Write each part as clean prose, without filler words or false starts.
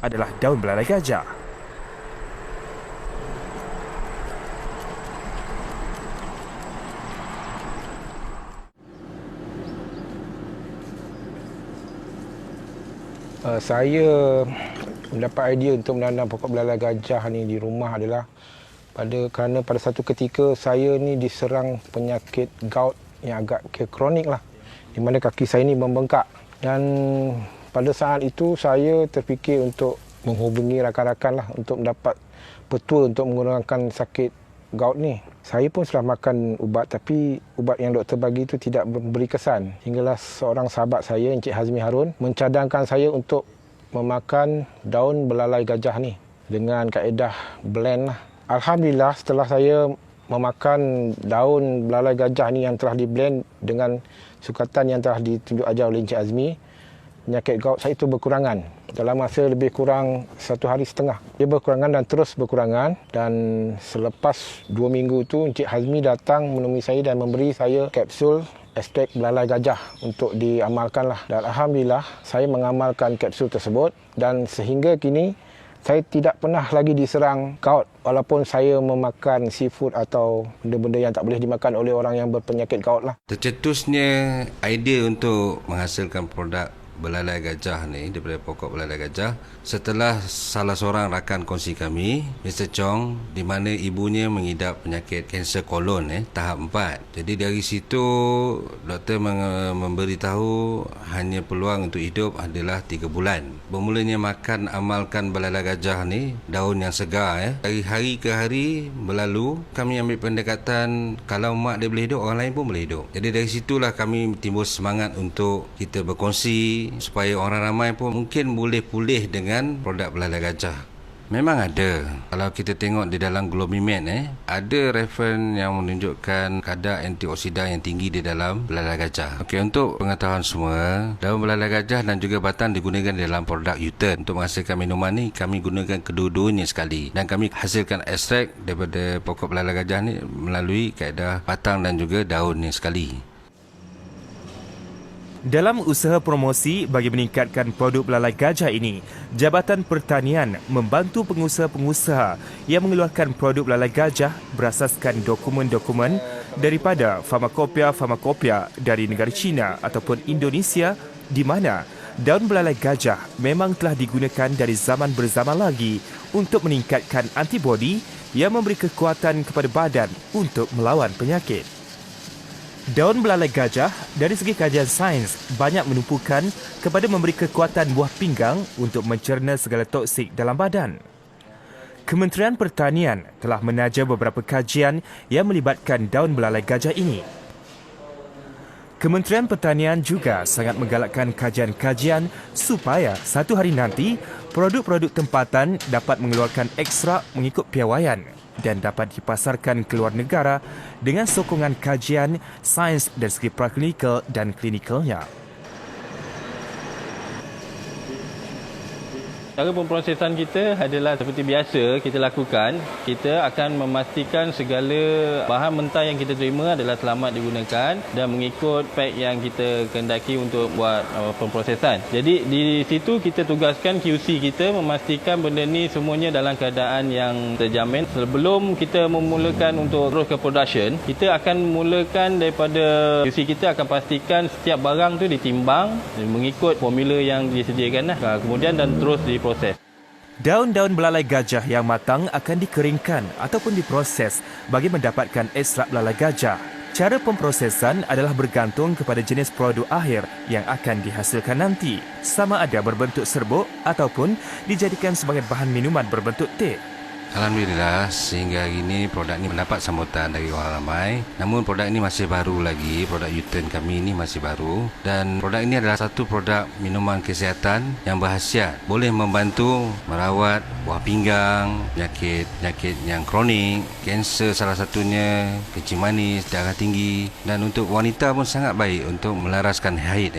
adalah daun belalai gajah. Saya mendapat idea untuk menanam pokok belalai gajah ni di rumah adalah kerana pada satu ketika saya ni diserang penyakit gout yang agak kronik lah, di mana kaki saya ni membengkak, dan pada saat itu saya terfikir untuk menghubungi rakan-rakan lah untuk mendapat petua untuk mengurangkan sakit gout ni. Saya pun sudah makan ubat, tapi ubat yang doktor bagi itu tidak memberi kesan. Hinggalah seorang sahabat saya, Encik Hazmi Harun, mencadangkan saya untuk memakan daun belalai gajah ni dengan kaedah blend lah. Alhamdulillah, setelah saya memakan daun belalai gajah ni yang telah di-blend dengan sukatan yang telah ditunjuk ajar oleh Encik Hazmi, penyakit gout saya itu berkurangan. Dalam masa lebih kurang 1 hari setengah. Dia berkurangan dan terus berkurangan. Dan selepas 2 minggu itu, Encik Hazmi datang menemui saya dan memberi saya kapsul ekstrak belalai gajah untuk diamalkan lah. Dan Alhamdulillah, saya mengamalkan kapsul tersebut. Dan sehingga kini, saya tidak pernah lagi diserang gout. Walaupun saya memakan seafood atau benda-benda yang tak boleh dimakan oleh orang yang berpenyakit gout lah. Tercetusnya idea untuk menghasilkan produk belalai gajah ni daripada pokok belalai gajah setelah salah seorang rakan kongsi kami, Mr. Chong, di mana ibunya mengidap penyakit kanser kolon tahap 4. Jadi dari situ doktor memberitahu hanya peluang untuk hidup adalah 3 bulan. Bermulanya makan amalkan belalai gajah ni, daun yang segar dari hari ke hari berlalu, kami ambil pendekatan kalau mak dia boleh hidup, orang lain pun boleh hidup. Jadi dari situlah kami timbul semangat untuk kita berkongsi supaya orang ramai pun mungkin boleh pulih dengan produk belalai gajah. Memang ada. Kalau kita tengok di dalam Globimed ada reference yang menunjukkan kadar antioksidan yang tinggi di dalam belalai gajah. Okey, untuk pengetahuan semua, daun belalai gajah dan juga batang digunakan dalam produk U-turn. Untuk menghasilkan minuman ni, kami gunakan kedua-duanya sekali. Dan kami hasilkan ekstrak daripada pokok belalai gajah ni melalui kaedah batang dan juga daunnya sekali. Dalam usaha promosi bagi meningkatkan produk belalai gajah ini, Jabatan Pertanian membantu pengusaha-pengusaha yang mengeluarkan produk belalai gajah berasaskan dokumen-dokumen daripada farmakopia dari negara China ataupun Indonesia, di mana daun belalai gajah memang telah digunakan dari zaman berzaman lagi untuk meningkatkan antibodi yang memberi kekuatan kepada badan untuk melawan penyakit. Daun belalai gajah dari segi kajian sains banyak menumpukan kepada memberi kekuatan buah pinggang untuk mencerna segala toksik dalam badan. Kementerian Pertanian telah menaja beberapa kajian yang melibatkan daun belalai gajah ini. Kementerian Pertanian juga sangat menggalakkan kajian-kajian supaya satu hari nanti produk-produk tempatan dapat mengeluarkan ekstrak mengikut piawaian dan dapat dipasarkan ke luar negara dengan sokongan kajian sains dari segi praklinikal dan klinikalnya. Cara pemprosesan kita adalah seperti biasa kita lakukan. Kita akan memastikan segala bahan mentah yang kita terima adalah selamat digunakan dan mengikut spek yang kita kehendaki untuk buat pemprosesan. Jadi di situ kita tugaskan QC kita memastikan benda ni semuanya dalam keadaan yang terjamin. Sebelum kita memulakan untuk terus ke production, kita akan mulakan daripada QC kita akan pastikan setiap barang tu ditimbang mengikut formula yang disediakan. Kemudian dan terus diproses. Daun-daun belalai gajah yang matang akan dikeringkan ataupun diproses bagi mendapatkan ekstrak belalai gajah. Cara pemprosesan adalah bergantung kepada jenis produk akhir yang akan dihasilkan nanti, sama ada berbentuk serbuk ataupun dijadikan sebagai bahan minuman berbentuk teh. Alhamdulillah, sehingga hari ini produk ini mendapat sambutan dari orang ramai. Namun produk ini masih baru lagi, produk U-turn kami ini masih baru. Dan produk ini adalah satu produk minuman kesihatan yang berkhasiat. Boleh membantu merawat buah pinggang, penyakit yang kronik, kanser salah satunya, kencing manis, darah tinggi. Dan untuk wanita pun sangat baik untuk melaraskan haid.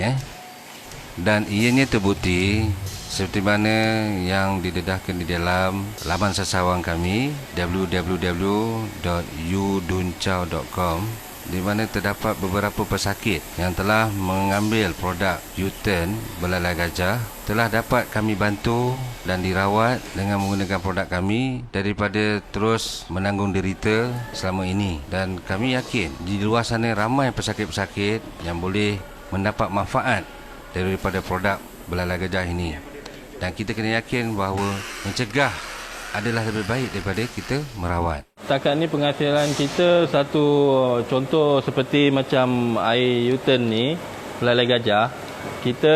Dan ianya terbukti seperti mana yang didedahkan di dalam laman sasawang kami www.yuduncao.com. di mana terdapat beberapa pesakit yang telah mengambil produk U-turn belalai gajah telah dapat kami bantu dan dirawat dengan menggunakan produk kami daripada terus menanggung derita selama ini. Dan kami yakin di luar sana ramai pesakit-pesakit yang boleh mendapat manfaat daripada produk belalai gajah ini. Dan kita kena yakin bahawa mencegah adalah lebih baik daripada kita merawat. Setakat ni penghasilan kita, satu contoh seperti macam air U-turn ni, belalai gajah, kita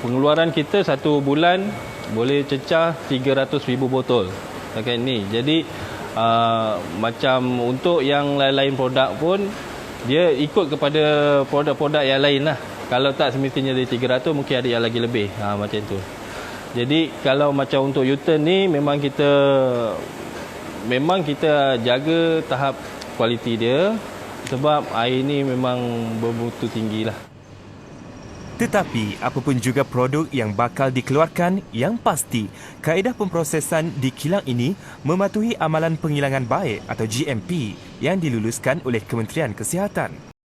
pengeluaran kita satu bulan boleh cecah 300,000 botol setakat ni. Jadi macam untuk yang lain-lain produk pun dia ikut kepada produk-produk yang lain lah. Kalau tak semestinya dari 300, mungkin ada yang lagi lebih, macam tu. Jadi kalau macam untuk U-turn ni memang kita jaga tahap kualiti dia sebab air ni memang bermutu tinggi lah. Tetapi apapun juga produk yang bakal dikeluarkan, yang pasti kaedah pemprosesan di kilang ini mematuhi amalan penghilangan baik atau GMP yang diluluskan oleh Kementerian Kesihatan.